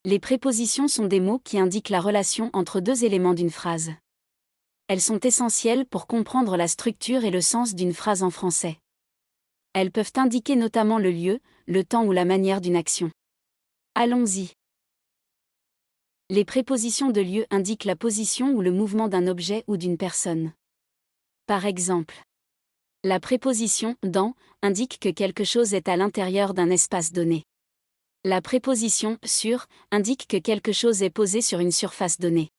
Les prépositions sont des mots qui indiquent la relation entre deux éléments d'une phrase. Elles sont essentielles pour comprendre la structure et le sens d'une phrase en français. Elles peuvent indiquer notamment le lieu, le temps ou la manière d'une action. Allons-y. Les prépositions de lieu indiquent la position ou le mouvement d'un objet ou d'une personne. Par exemple, la préposition « dans » indique que quelque chose est à l'intérieur d'un espace donné. La préposition « sur » indique que quelque chose est posé sur une surface donnée.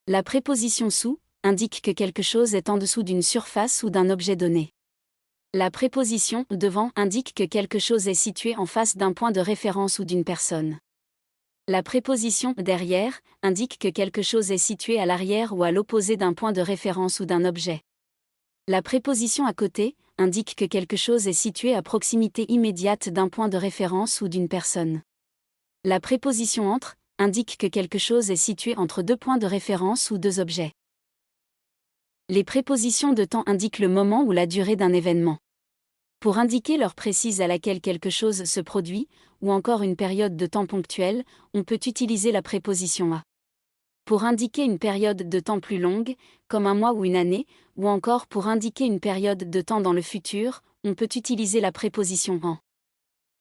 La préposition « sous » indique que quelque chose est en dessous d'une surface ou d'un objet donné. La préposition « devant » indique que quelque chose est situé en face d'un point de référence ou d'une personne. La préposition « derrière » indique que quelque chose est situé à l'arrière ou à l'opposé d'un point de référence ou d'un objet. La préposition « à côté » indique que quelque chose est situé à proximité immédiate d'un point de référence ou d'une personne. La préposition « entre » indique que quelque chose est situé entre deux points de référence ou deux objets. Les prépositions de temps indiquent le moment ou la durée d'un événement. Pour indiquer l'heure précise à laquelle quelque chose se produit, ou encore une période de temps ponctuelle, on peut utiliser la préposition à. Pour indiquer une période de temps plus longue, comme un mois ou une année, ou encore pour indiquer une période de temps dans le futur, on peut utiliser la préposition en.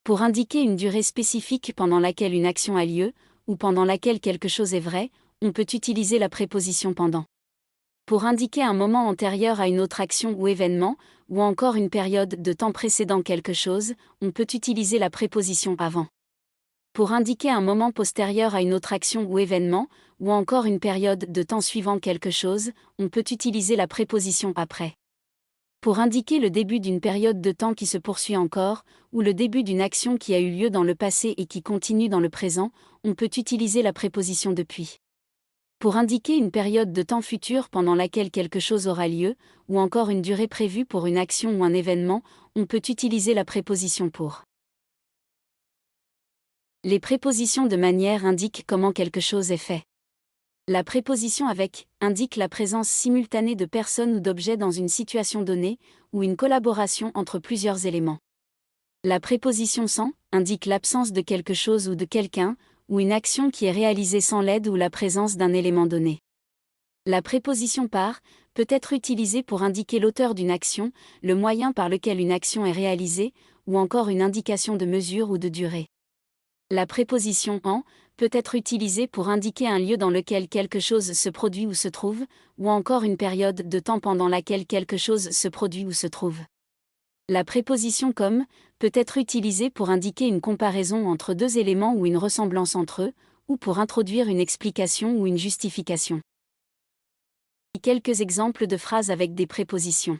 Pour indiquer une durée spécifique pendant laquelle une action a lieu, ou pendant laquelle quelque chose est vrai, on peut utiliser la préposition pendant. Pour indiquer un moment antérieur à une autre action ou événement, ou encore une période de temps précédant quelque chose, on peut utiliser la préposition avant. Pour indiquer un moment postérieur à une autre action ou événement, ou encore une période de temps suivant quelque chose, on peut utiliser la préposition après. Pour indiquer le début d'une période de temps qui se poursuit encore, ou le début d'une action qui a eu lieu dans le passé et qui continue dans le présent, on peut utiliser la préposition depuis. Pour indiquer une période de temps futur pendant laquelle quelque chose aura lieu, ou encore une durée prévue pour une action ou un événement, on peut utiliser la préposition pour. Les prépositions de manière indiquent comment quelque chose est fait. La préposition avec indique la présence simultanée de personnes ou d'objets dans une situation donnée, ou une collaboration entre plusieurs éléments. La préposition sans indique l'absence de quelque chose ou de quelqu'un, ou une action qui est réalisée sans l'aide ou la présence d'un élément donné. La préposition par peut être utilisée pour indiquer l'auteur d'une action, le moyen par lequel une action est réalisée, ou encore une indication de mesure ou de durée. La préposition en peut être utilisée pour indiquer un lieu dans lequel quelque chose se produit ou se trouve, ou encore une période de temps pendant laquelle quelque chose se produit ou se trouve. La préposition comme peut être utilisée pour indiquer une comparaison entre deux éléments ou une ressemblance entre eux, ou pour introduire une explication ou une justification. Quelques exemples de phrases avec des prépositions.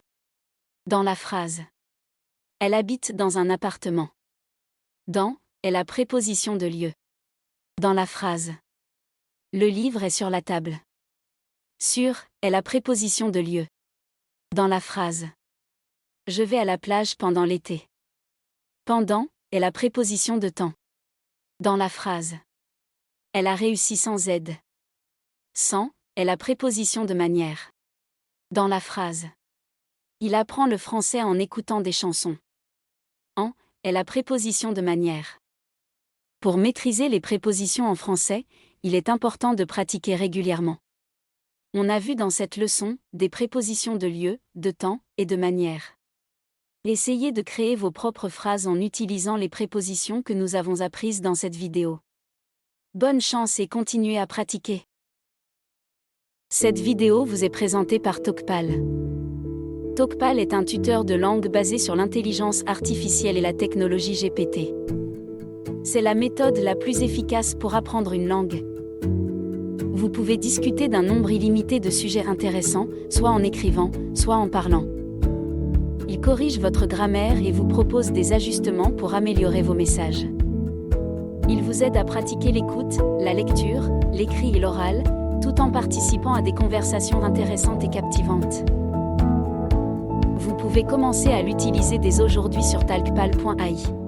Dans la phrase. Elle habite dans un appartement. Dans est la préposition de lieu. Dans la phrase. Le livre est sur la table. Sur est la préposition de lieu. Dans la phrase. Je vais à la plage pendant l'été. Pendant est la préposition de temps. Dans la phrase. Elle a réussi sans aide. Sans est la préposition de manière. Dans la phrase. Il apprend le français en écoutant des chansons. En est la préposition de manière. Pour maîtriser les prépositions en français, il est important de pratiquer régulièrement. On a vu dans cette leçon des prépositions de lieu, de temps et de manière. Essayez de créer vos propres phrases en utilisant les prépositions que nous avons apprises dans cette vidéo. Bonne chance et continuez à pratiquer. Cette vidéo vous est présentée par Talkpal. Talkpal est un tuteur de langue basé sur l'intelligence artificielle et la technologie GPT. C'est la méthode la plus efficace pour apprendre une langue. Vous pouvez discuter d'un nombre illimité de sujets intéressants, soit en écrivant, soit en parlant. Il corrige votre grammaire et vous propose des ajustements pour améliorer vos messages. Il vous aide à pratiquer l'écoute, la lecture, l'écrit et l'oral, tout en participant à des conversations intéressantes et captivantes. Vous pouvez commencer à l'utiliser dès aujourd'hui sur talkpal.ai.